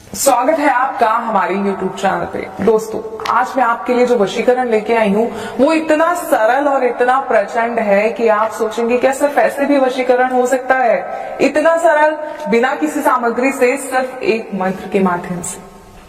स्वागत है आपका हमारे YouTube चैनल पे। दोस्तों, आज मैं आपके लिए जो वशीकरण लेके आई हूँ वो इतना सरल और इतना प्रचंड है कि आप सोचेंगे क्या सिर्फ ऐसे भी वशीकरण हो सकता है? इतना सरल, बिना किसी सामग्री से, सिर्फ एक मंत्र के माध्यम से।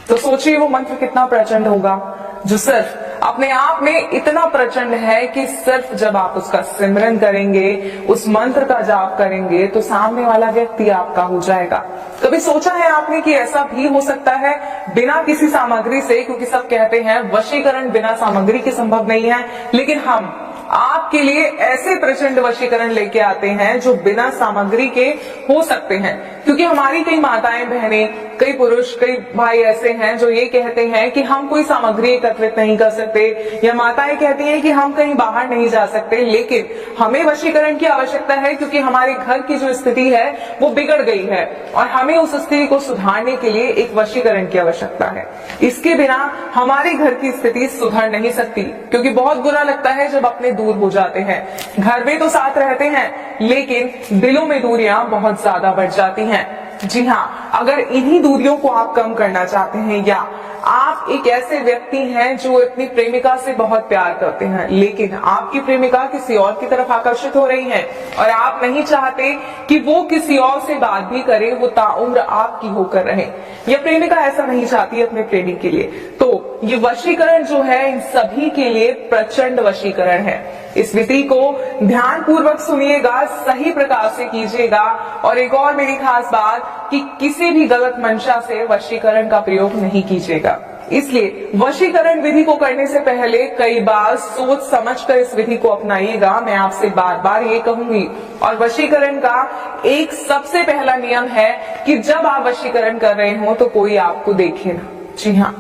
तो सोचिए वो मंत्र कितना प्रचंड होगा, जो सिर्फ अपने आप में इतना प्रचंड है कि सिर्फ जब आप उसका सिमरन करेंगे, उस मंत्र का जाप करेंगे, तो सामने वाला व्यक्ति आपका हो जाएगा। कभी सोचा है आपने कि ऐसा भी हो सकता है बिना किसी सामग्री से? क्योंकि सब कहते हैं वशीकरण बिना सामग्री के संभव नहीं है, लेकिन हम आपके लिए ऐसे प्रचंड वशीकरण लेके आते हैं जो बिना सामग्री के हो सकते हैं। क्योंकि हमारी कई माताएं बहनें, कई पुरुष, कई भाई ऐसे हैं जो ये कहते हैं कि हम कोई सामग्री एकत्रित नहीं कर सकते, या माताएं कहती हैं कि हम कहीं बाहर नहीं जा सकते, लेकिन हमें वशीकरण की आवश्यकता है क्योंकि हमारे घर की जो स्थिति है वो बिगड़ गई है और हमें उस स्थिति को सुधारने के लिए एक वशीकरण की आवश्यकता है। इसके बिना हमारे घर की स्थिति सुधर नहीं सकती, क्योंकि बहुत बुरा लगता है जब अपने दूर हो जाते हैं। घर में तो साथ रहते हैं, लेकिन दिलों में दूरियां बहुत ज्यादा बढ़ जाती हैं। जी हाँ, अगर इन्हीं दूरियों को आप कम करना चाहते हैं, या आप एक ऐसे व्यक्ति हैं जो अपनी प्रेमिका से बहुत प्यार करते हैं, लेकिन आपकी प्रेमिका किसी और की तरफ आकर्षित हो रही है और आप नहीं चाहते कि वो किसी और से बात भी करे, वो ताउम्र आपकी होकर रहे, या प्रेमिका ऐसा नहीं चाहती अपने प्रेमी के लिए, तो ये वशीकरण जो है इन सभी के लिए प्रचंड वशीकरण है। इस विधि को ध्यान पूर्वक सुनिएगा, सही प्रकार से कीजिएगा। और एक और मेरी खास बात कि किसी भी गलत मंशा से वशीकरण का प्रयोग नहीं कीजिएगा। इसलिए वशीकरण विधि को करने से पहले कई बार सोच समझकर इस विधि को अपनाइएगा, मैं आपसे बार बार ये कहूंगी। और वशीकरण का एक सबसे पहला नियम है कि जब आप वशीकरण कर रहे हो तो कोई आपको देखे ना। जी हाँ,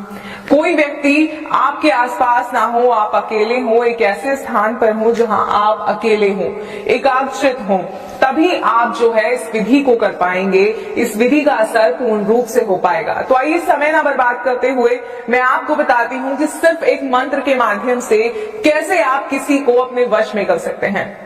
कोई व्यक्ति आपके आसपास ना हो, आप अकेले हो, एक ऐसे स्थान पर हो जहां आप अकेले हो, एकाग्रचित हो, तभी आप जो है इस विधि को कर पाएंगे, इस विधि का असर पूर्ण रूप से हो पाएगा। तो आइए समय ना बर्बाद करते हुए मैं आपको बताती हूँ कि सिर्फ एक मंत्र के माध्यम से कैसे आप किसी को अपने वश में कर सकते हैं।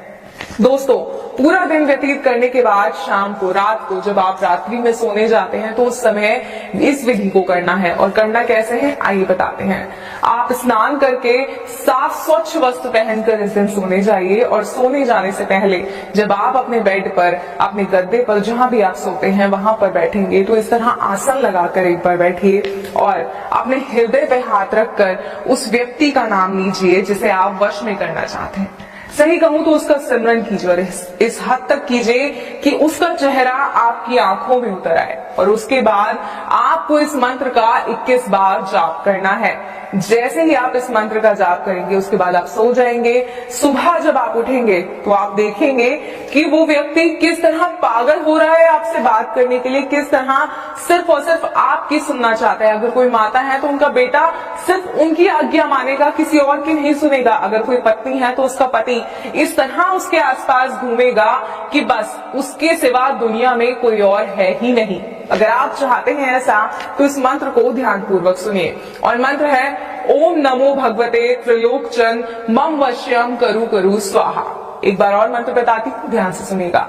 दोस्तों, पूरा दिन व्यतीत करने के बाद शाम को, रात को, जब आप रात्रि में सोने जाते हैं तो उस समय इस विधि को करना है। और करना कैसे है आइए बताते हैं। आप स्नान करके साफ स्वच्छ वस्त्र पहनकर इस दिन सोने जाइए, और सोने जाने से पहले जब आप अपने बेड पर, अपने गद्दे पर, जहां भी आप सोते हैं वहां पर बैठेंगे तो इस तरह आसन लगाकर एक बार बैठिए और अपने हृदय पे हाथ रखकर उस व्यक्ति का नाम लीजिए जिसे आप वश में करना चाहते हैं। सही कहूं तो उसका सिमरन कीजिए, और इस हद तक कीजिए कि उसका चेहरा आपकी आंखों में उतर आए। और उसके बाद आपको इस मंत्र का 21 बार जाप करना है। जैसे ही आप इस मंत्र का जाप करेंगे उसके बाद आप सो जाएंगे। सुबह जब आप उठेंगे तो आप देखेंगे कि वो व्यक्ति किस तरह पागल हो रहा है आपसे बात करने के लिए, किस तरह सिर्फ और सिर्फ आपकी सुनना चाहता है। अगर कोई माता है तो उनका बेटा सिर्फ उनकी आज्ञा मानेगा, किसी और की नहीं सुनेगा। अगर कोई पत्नी है तो उसका पति इस तरह उसके आसपास घूमेगा कि बस उसके सिवा दुनिया में कोई और है ही नहीं। अगर आप चाहते हैं ऐसा तो इस मंत्र को ध्यान पूर्वक सुनिए। और मंत्र है ओम नमो भगवते त्रिलोकचन मम वश्यम करु करु स्वाहा। एक बार और मंत्र बताती हूँ, ध्यान से सुनिएगा।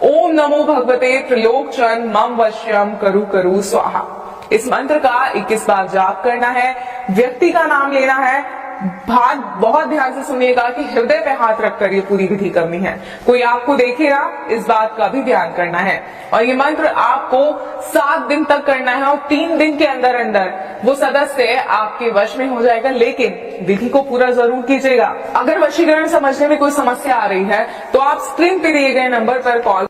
ओम नमो भगवते त्रिलोकचन मम वश्यम करु करु स्वाहा। इस मंत्र का 21 बार जाप करना है, व्यक्ति का नाम लेना है। भाग बहुत ध्यान से सुनिएगा कि हृदय पे हाथ रखकर ये पूरी विधि करनी है, कोई आपको देखेगा इस बात का भी ध्यान करना है। और ये मंत्र आपको 7 दिन तक करना है, और 3 दिन के अंदर अंदर वो सदस्य आपके वश में हो जाएगा। लेकिन विधि को पूरा जरूर कीजिएगा। अगर वशीकरण समझने में कोई समस्या आ रही है तो आप स्क्रीन पे दिए गए नंबर पर कॉल